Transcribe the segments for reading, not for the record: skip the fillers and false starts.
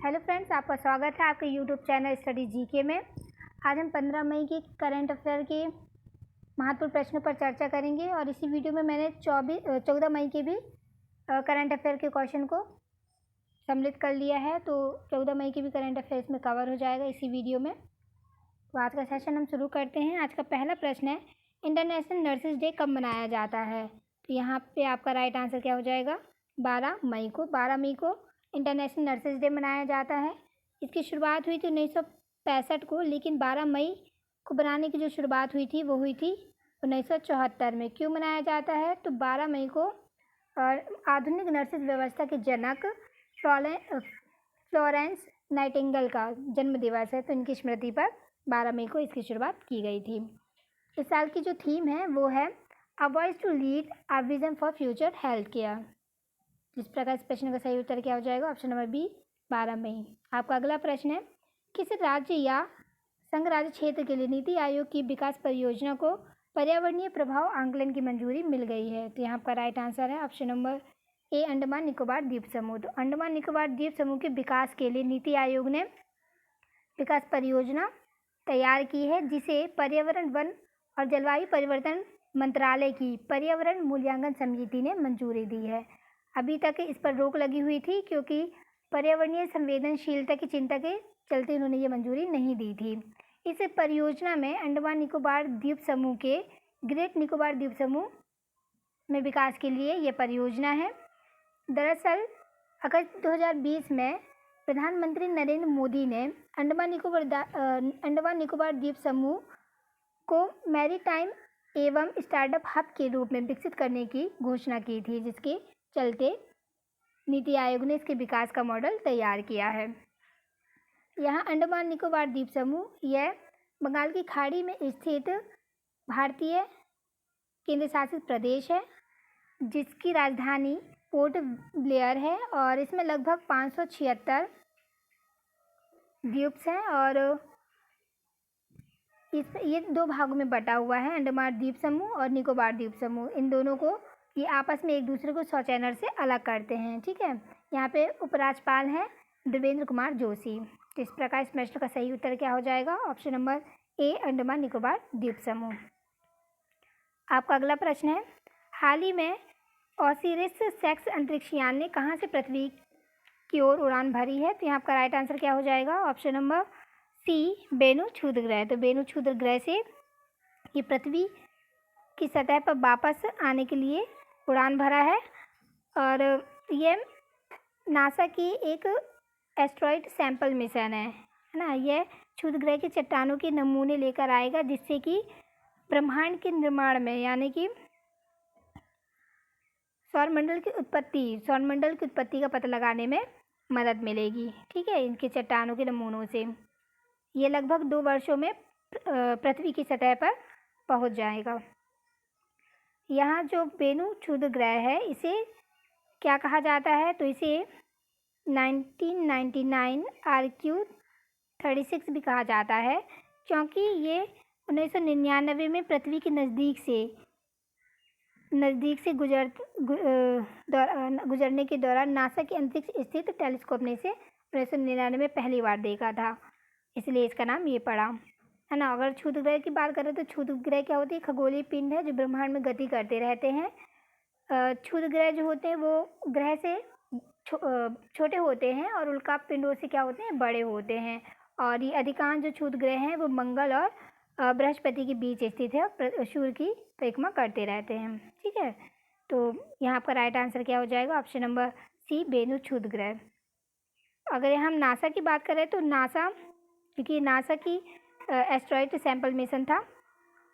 Hello friends, आपका स्वागत है आपके यूट्यूब चैनल स्टडी जीके में। आज हम 15 मई के करंट अफेयर के महत्वपूर्ण प्रश्नों पर चर्चा करेंगे और इसी वीडियो में मैंने 14 मई के भी करंट अफेयर के क्वेश्चन को सम्मिलित कर लिया है। तो 14 मई के भी करंट अफेयर्स में कवर हो जाएगा इसी वीडियो में। तो आज का सेशन हम शुरू करते हैं। आज का पहला प्रश्न है, इंटरनेशनल नर्सेज डे कब मनाया जाता है? तो यहाँ पे आपका राइट आंसर क्या हो जाएगा? 12 मई को। 12 मई को इंटरनेशनल नर्सेज डे मनाया जाता है। इसकी शुरुआत हुई थी 1965 को, लेकिन 12 मई को बनाने की जो शुरुआत हुई थी वो हुई थी 1974 में। क्यों मनाया जाता है? तो 12 मई को आधुनिक नर्सेज व्यवस्था के जनक फ्लोरेंस नाइटिंगेल का जन्म दिवस है, तो इनकी स्मृति पर 12 मई को इसकी शुरुआत की गई थी। इस साल की जो थीम है वो है a voice to lead a vision for future health care. इस प्रकार इस प्रश्न का सही उत्तर क्या हो जाएगा? ऑप्शन नंबर बी, 12 मई। आपका अगला प्रश्न है, किस राज्य या संघ राज्य क्षेत्र के लिए नीति आयोग की विकास परियोजना को पर्यावरणीय प्रभाव आंकलन की मंजूरी मिल गई है? तो यहाँ पर राइट आंसर है ऑप्शन नंबर ए, अंडमान निकोबार द्वीप समूह। तो अंडमान निकोबार द्वीप समूह के विकास के लिए नीति आयोग ने विकास परियोजना तैयार की है, जिसे पर्यावरण, वन और जलवायु परिवर्तन मंत्रालय की पर्यावरण मूल्यांकन समिति ने मंजूरी दी है। अभी तक इस पर रोक लगी हुई थी क्योंकि पर्यावरणीय संवेदनशीलता की चिंता के चलते उन्होंने ये मंजूरी नहीं दी थी। इस परियोजना में अंडमान निकोबार द्वीप समूह के ग्रेट निकोबार द्वीप समूह में विकास के लिए ये परियोजना है। दरअसल अगस्त 2020 में प्रधानमंत्री नरेंद्र मोदी ने अंडमान निकोबार द्वीप समूह को मैरीटाइम एवं स्टार्टअप हब के रूप में विकसित करने की घोषणा की थी, जिसके चलते नीति आयोग ने इसके विकास का मॉडल तैयार किया है। यहाँ अंडमान निकोबार द्वीप समूह यह बंगाल की खाड़ी में स्थित भारतीय केंद्र शासित प्रदेश है, जिसकी राजधानी पोर्ट ब्लेयर है और इसमें लगभग 576 द्वीप्स हैं और ये दो भागों में बटा हुआ है, अंडमान द्वीप समूह और निकोबार द्वीप समूह। इन दोनों को ये आपस में एक दूसरे को सौचैनर से अलग करते हैं। ठीक है, यहाँ पे उपराज्यपाल हैं देवेंद्र कुमार जोशी। तो इस प्रकार इस प्रश्न का सही उत्तर क्या हो जाएगा? ऑप्शन नंबर ए, अंडमान निकोबार द्वीप समूह। आपका अगला प्रश्न है, हाल ही में ओसिरिस रेक्स अंतरिक्ष यान ने कहाँ से पृथ्वी की ओर उड़ान भरी है? तो यहाँ का राइट आंसर क्या हो जाएगा? ऑप्शन नंबर सी, बेनु क्षुद्र ग्रह। तो बेनु क्षुद्र ग्रह से ये पृथ्वी की सतह पर वापस आने के लिए उड़ान भरा है और ये नासा की एक एस्ट्रॉइड सैंपल मिशन है ना। यह क्षुद्र ग्रह के चट्टानों के नमूने लेकर आएगा, जिससे कि ब्रह्मांड के निर्माण में, यानी कि सौरमंडल की उत्पत्ति का पता लगाने में मदद मिलेगी। ठीक है, इनके चट्टानों के नमूनों से ये लगभग 2 वर्षों में पृथ्वी की सतह पर पहुंच जाएगा। यहाँ जो बेनु क्षुद्र ग्रह है इसे क्या कहा जाता है? तो इसे 1999 RQ-36 भी कहा जाता है, क्योंकि ये 1999 में पृथ्वी के नज़दीक से गुजरने के दौरान नासा के अंतरिक्ष स्थित टेलीस्कोप ने इसे 1999 में पहली बार देखा था, इसलिए इसका नाम ये पड़ा है ना। अगर क्षुद्र ग्रह की बात करें तो क्षुद्र ग्रह क्या होती है? खगोलीय पिंड है जो ब्रह्मांड में गति करते रहते हैं। क्षुद्र ग्रह जो होते हैं वो ग्रह से छोटे होते हैं और उल्का पिंडों से क्या होते हैं? बड़े होते हैं। और ये अधिकांश जो क्षुद्र ग्रह हैं वो मंगल और बृहस्पति के बीच स्थित है और सूर्य की परिक्रमा करते रहते हैं। ठीक है, तो यहाँ पर राइट आंसर क्या हो जाएगा? ऑप्शन नंबर सी, बेनु क्षुद्र ग्रह। अगर हम नासा की बात करें तो नासा, क्योंकि नासा की एस्ट्रॉइड सैंपल मिशन था,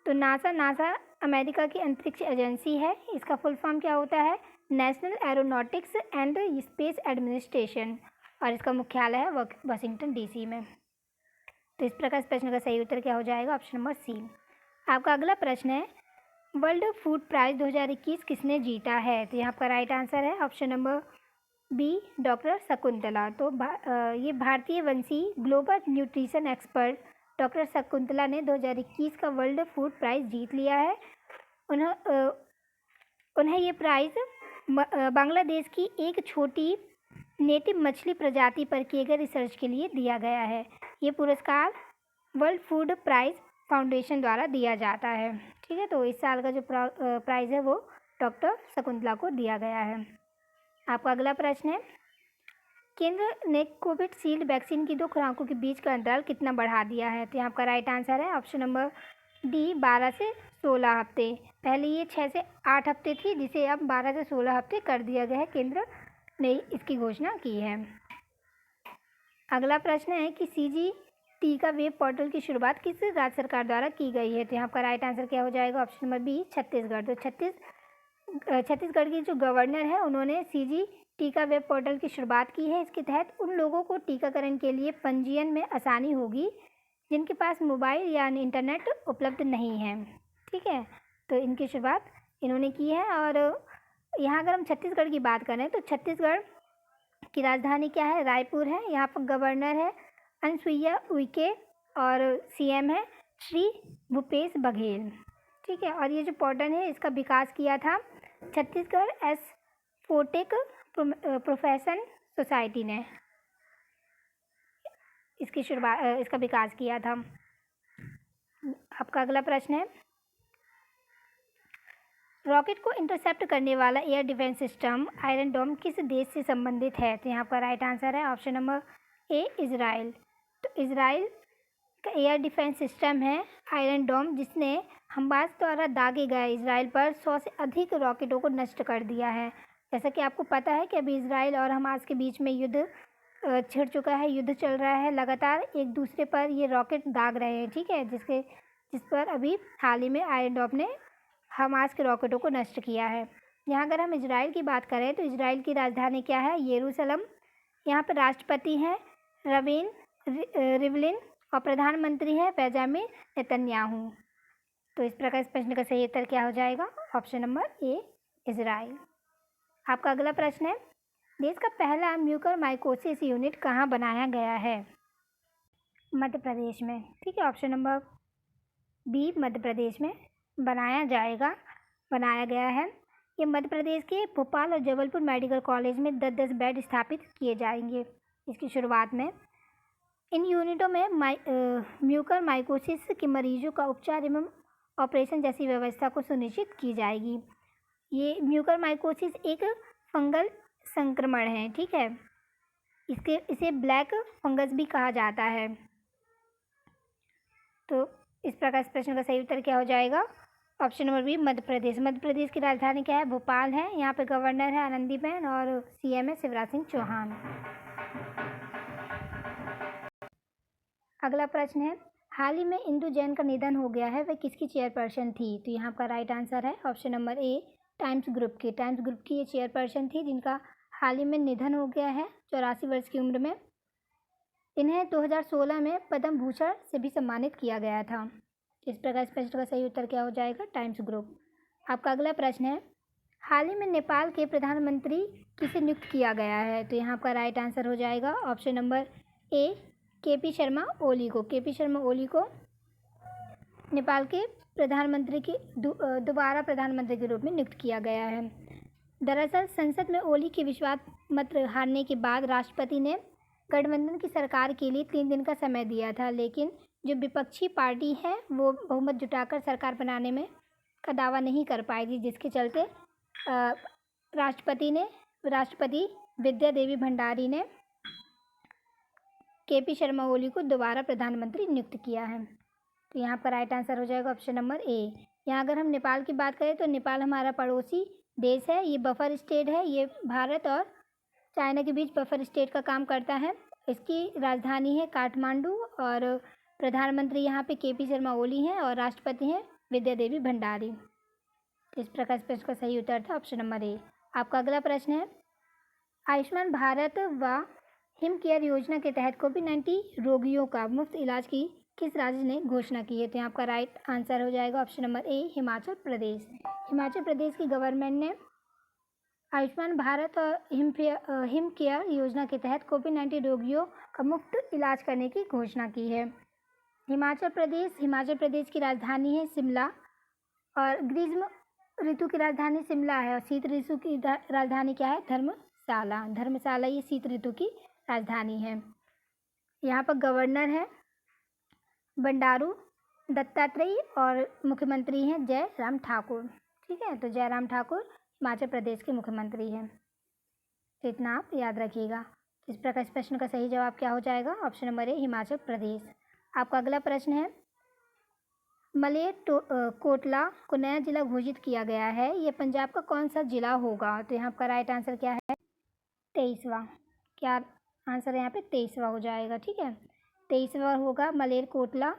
तो नासा अमेरिका की अंतरिक्ष एजेंसी है। इसका फुल फॉर्म क्या होता है? National aeronautics and space administration, और इसका मुख्यालय है वाशिंगटन DC में। तो इस प्रकार इस प्रश्न का सही उत्तर क्या हो जाएगा? Option number C. आपका अगला प्रश्न है, वर्ल्ड फूड प्राइज 2021 किसने जीता है? तो यहाँ का राइट आंसर है option number B, doctor Shakuntala. तो ये भारतीय वंशी global nutrition expert doctor Shakuntala ने 2021 का वर्ल्ड फूड प्राइज़ जीत लिया है। उन्हें ये प्राइज़ बांग्लादेश की एक छोटी नेटिव मछली प्रजाति पर किए गए रिसर्च के लिए दिया गया है। ये पुरस्कार वर्ल्ड फूड प्राइज फाउंडेशन द्वारा दिया जाता है। ठीक है, तो इस साल का जो प्राइज़ है वो डॉक्टर शकुंतला को दिया गया है। आपका अगला प्रश्न है, केंद्र ने कोविशील्ड वैक्सीन की 2 खुराकों के बीच का अंतराल कितना बढ़ा दिया है? तो यहाँ आपका राइट आंसर है ऑप्शन नंबर डी 12 से 16 हफ्ते। पहले ये 6 से 8 हफ्ते थी, जिसे अब 12 से 16 हफ्ते कर दिया गया है। केंद्र ने इसकी घोषणा की है। अगला प्रश्न है कि CGT का वेब पोर्टल की शुरुआत किस राज्य सरकार द्वारा की गई है? तो यहाँ आपका राइट आंसर क्या हो जाएगा? Option number B Chhattisgarh. तो छत्तीसगढ़ की जो गवर्नर है उन्होंने CGT का वेब पोर्टल की शुरुआत की है। इसके तहत उन लोगों को टीकाकरण के लिए पंजीयन में आसानी होगी जिनके पास मोबाइल या इंटरनेट उपलब्ध नहीं है। ठीक है, तो इनकी शुरुआत इन्होंने की है। और यहाँ अगर हम छत्तीसगढ़ की बात करें तो छत्तीसगढ़ की राजधानी क्या है? रायपुर है। यहाँ पर गवर्नर है अनुसुईया उइके और CM है श्री भूपेश बघेल। ठीक है, और ये जो पोर्टल है इसका विकास किया था छत्तीसगढ़ एस्फोटेक प्रोफेशन सोसाइटी ने इसका विकास किया था। आपका अगला प्रश्न है, रॉकेट को इंटरसेप्ट करने वाला एयर डिफेंस सिस्टम आयरन डोम किस देश से संबंधित है? तो यहाँ पर राइट आंसर है ऑप्शन नंबर ए इजराइल। तो इजराइल का एयर डिफेंस सिस्टम है आयरन डोम, जिसने हमास द्वारा दागे गए इजराइल पर 100 से अधिक रॉकेटों को नष्ट कर दिया है। जैसा कि आपको पता है कि अभी इजराइल और हमास के बीच में युद्ध छिड़ चुका है, युद्ध चल रहा है। लगातार एक दूसरे पर ये रॉकेट दाग रहे हैं। ठीक है, जिस पर अभी हाल ही में आयरन डोम ने हमास के रॉकेटों को नष्ट किया है। यहाँ अगर हम इजराइल की बात करें तो इजराइल की राजधानी क्या है? यरूशलेम। यहाँ पर राष्ट्रपति हैं रवीन रिवलिन और प्रधानमंत्री है बेंजामिन नेतन्याहू। तो इस प्रकार इस प्रश्न का सही उत्तर क्या हो जाएगा? ऑप्शन नंबर ए इजराइल। आपका अगला प्रश्न है, देश का पहला म्यूकरमाइकोसिस यूनिट कहाँ बनाया गया है? मध्य प्रदेश में। ठीक है, option number B Madhya Pradesh में बनाया गया है। ये मध्य प्रदेश के भोपाल और जबलपुर मेडिकल कॉलेज में 10-10 बेड स्थापित किए जाएंगे इसकी शुरुआत में। इन यूनिटों में म्यूकरमाइकोसिस के मरीजों का उपचार एवं ऑपरेशन जैसी व्यवस्था को सुनिश्चित की जाएगी। ये म्यूकरमाइकोसिस एक फंगल संक्रमण है। ठीक है, इसे ब्लैक फंगस भी कहा जाता है। तो इस प्रकार इस प्रश्न का सही उत्तर क्या हो जाएगा? Option number B Madhya Pradesh. Madhya Pradesh की राजधानी क्या है? भोपाल है। यहाँ पे गवर्नर है आनंदीबेन और CM है शिवराज सिंह चौहान। अगला प्रश्न है, हाल ही में इंदु जैन का निधन हो गया है, वह किसकी चेयरपर्सन थी? तो यहाँ का राइट आंसर है ऑप्शन नंबर ए टाइम्स ग्रुप की। टाइम्स ग्रुप की ये चेयरपर्सन थी जिनका हाल ही में निधन हो गया है 84 वर्ष की उम्र में। इन्हें 2016 में पद्म भूषण से भी सम्मानित किया गया था। इस प्रकार इस प्रश्न का सही उत्तर क्या हो जाएगा? Times group. आपका अगला प्रश्न है, हाल ही में नेपाल के प्रधानमंत्री किसे नियुक्त किया गया है? तो यहाँ का राइट आंसर हो जाएगा option number A KP Sharma Oli को। KP शर्मा ओली को नेपाल के प्रधानमंत्री की दोबारा प्रधानमंत्री के रूप में नियुक्त किया गया है। दरअसल संसद में ओली के विश्वास मत हारने के बाद राष्ट्रपति ने गठबंधन की सरकार के लिए 3 दिन का समय दिया था, लेकिन जो विपक्षी पार्टी है वो बहुमत जुटाकर सरकार बनाने में का दावा नहीं कर पाई थी, जिसके चलते राष्ट्रपति विद्या देवी भंडारी ने KP शर्मा ओली को दोबारा प्रधानमंत्री नियुक्त किया है। तो यहाँ पर राइट आंसर हो जाएगा ऑप्शन नंबर ए। यहाँ अगर हम नेपाल की बात करें तो नेपाल हमारा पड़ोसी देश है। ये बफर स्टेट है, ये भारत और चाइना के बीच बफर स्टेट का काम करता है। इसकी राजधानी है काठमांडू और प्रधानमंत्री यहाँ पे KP शर्मा ओली हैं और राष्ट्रपति हैं विद्या देवी भंडारी। इस प्रकार इस प्रश्न का सही उत्तर था ऑप्शन नंबर ए। आपका अगला प्रश्न है, आयुष्मान भारत व हिम केयर योजना के तहत कोविड-19 रोगियों का मुफ्त इलाज की किस राज्य ने घोषणा की है? तो यहाँ आपका राइट आंसर हो जाएगा ऑप्शन नंबर ए हिमाचल प्रदेश। हिमाचल प्रदेश की गवर्नमेंट ने आयुष्मान भारत और हिम केयर योजना के तहत कोविड-19 रोगियों का मुफ्त इलाज करने की घोषणा की है। हिमाचल प्रदेश की राजधानी है शिमला और ग्रीष्म ऋतु की राजधानी शिमला है और शीत ऋतु की राजधानी क्या है? धर्मशाला धर्मशाला ये शीत ऋतु की राजधानी है। यहाँ पर गवर्नर है बंडारू दत्तात्रेय और मुख्यमंत्री हैं जयराम ठाकुर। ठीक है, तो जयराम ठाकुर हिमाचल प्रदेश के मुख्यमंत्री हैं। तो इतना आप याद रखिएगा। इस प्रकार इस प्रश्न का सही जवाब क्या हो जाएगा? ऑप्शन नंबर ए हिमाचल प्रदेश। आपका अगला प्रश्न है, कोटला को नया जिला घोषित किया गया है, ये पंजाब का कौन सा जिला होगा? तो यहाँ का राइट आंसर क्या है? 23वां। क्या आंसर है यहाँ पे? 23वां हो जाएगा। ठीक है, 23वां होगा मलेरकोटला,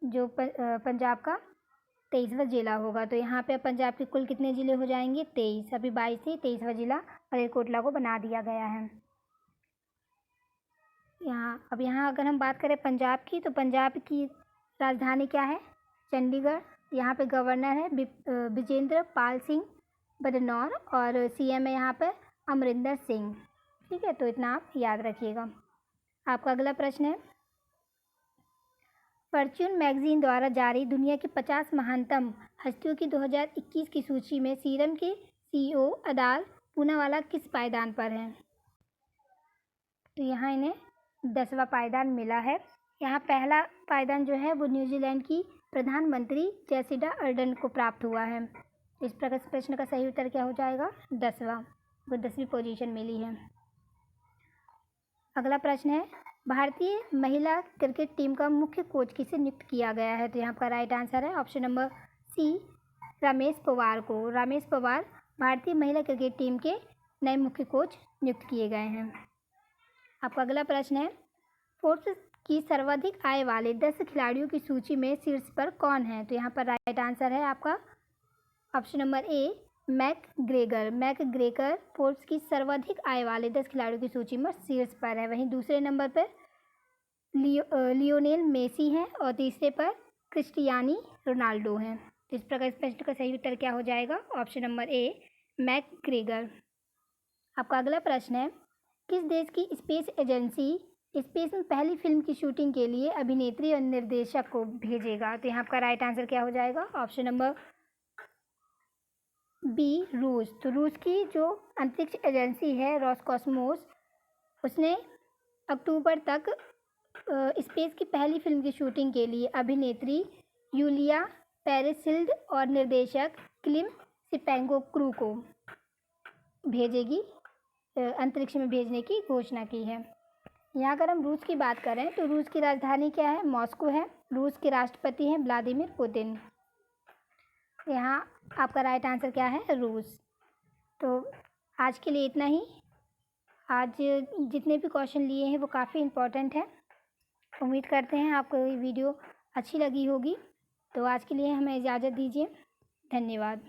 जो पंजाब का 23वां जिला होगा। तो यहाँ पे पंजाब के कुल कितने ज़िले हो जाएंगे? 23। अभी 22 से 23वां जिला मलेरकोटला को बना दिया गया है। यहाँ अगर हम बात करें पंजाब की, तो पंजाब की राजधानी क्या है? चंडीगढ़। यहाँ पे गवर्नर है विजेंद्र पाल सिंह बदनौर और सीएम है यहाँ पे अमरिंदर सिंह। ठीक है, तो इतना आप याद रखिएगा। आपका अगला प्रश्न है, फॉर्च्यून मैगजीन द्वारा जारी दुनिया की 50 महानतम हस्तियों की 2021 की सूची में सीरम के सीईओ अदार पूनावाला किस पायदान पर हैं? तो यहाँ इन्हें 10वां पायदान मिला है। यहाँ पहला पायदान जो है वो न्यूजीलैंड की प्रधानमंत्री जेसिंडा अर्डर्न को प्राप्त हुआ है। इस प्रकार इस प्रश्न का सही उत्तर क्या हो जाएगा? 10वां, वो 10वीं पोजीशन मिली है। अगला प्रश्न है, भारतीय महिला क्रिकेट टीम का मुख्य कोच किसे नियुक्त किया गया है? तो यहाँ का राइट आंसर है option number C, Ramesh Pawar को। रमेश पवार भारतीय महिला क्रिकेट टीम के नए मुख्य कोच नियुक्त किए गए हैं। आपका अगला प्रश्न है, फोर्ब्स की सर्वाधिक आय वाले 10 खिलाड़ियों की सूची में शीर्ष पर कौन है? तो यहाँ पर राइट आंसर है आपका ऑप्शन नंबर ए, मैकग्रेगर फोर्ब्स की सर्वाधिक आय वाले 10 खिलाड़ियों की सूची में शीर्ष पर है। वहीं दूसरे नंबर पर लियोनेल मेसी हैं और तीसरे पर क्रिस्टियानी रोनाल्डो हैं। इस प्रकार इस प्रश्न का सही उत्तर क्या हो जाएगा? ऑप्शन नंबर ए, मैकग्रेगर। आपका अगला प्रश्न है, किस देश की स्पेस एजेंसी स्पेस में पहली फिल्म की शूटिंग के लिए अभिनेत्री और निर्देशक को भेजेगा? तो यहाँ आपका राइट आंसर क्या हो जाएगा? ऑप्शन नंबर बी, रूस। तो रूस की जो अंतरिक्ष एजेंसी है रोसकॉस्मोस, उसने अक्टूबर तक स्पेस की पहली फिल्म की शूटिंग के लिए अभिनेत्री यूलिया पेरेसिल्ड और निर्देशक क्लिम सिपेंगोक्रू को भेजेगी, अंतरिक्ष में भेजने की घोषणा की है। यहाँ अगर हम रूस की बात करें तो रूस की राजधानी क्या है? मॉस्को है। रूस के राष्ट्रपति हैं व्लादिमीर पुतिन। यहाँ आपका राइट आंसर क्या है? रूस। तो आज के लिए इतना ही। आज जितने भी क्वेश्चन लिए हैं वो काफ़ी इम्पोर्टेंट है। उम्मीद करते हैं आपको ये वीडियो अच्छी लगी होगी। तो आज के लिए हमें इजाज़त दीजिए। धन्यवाद।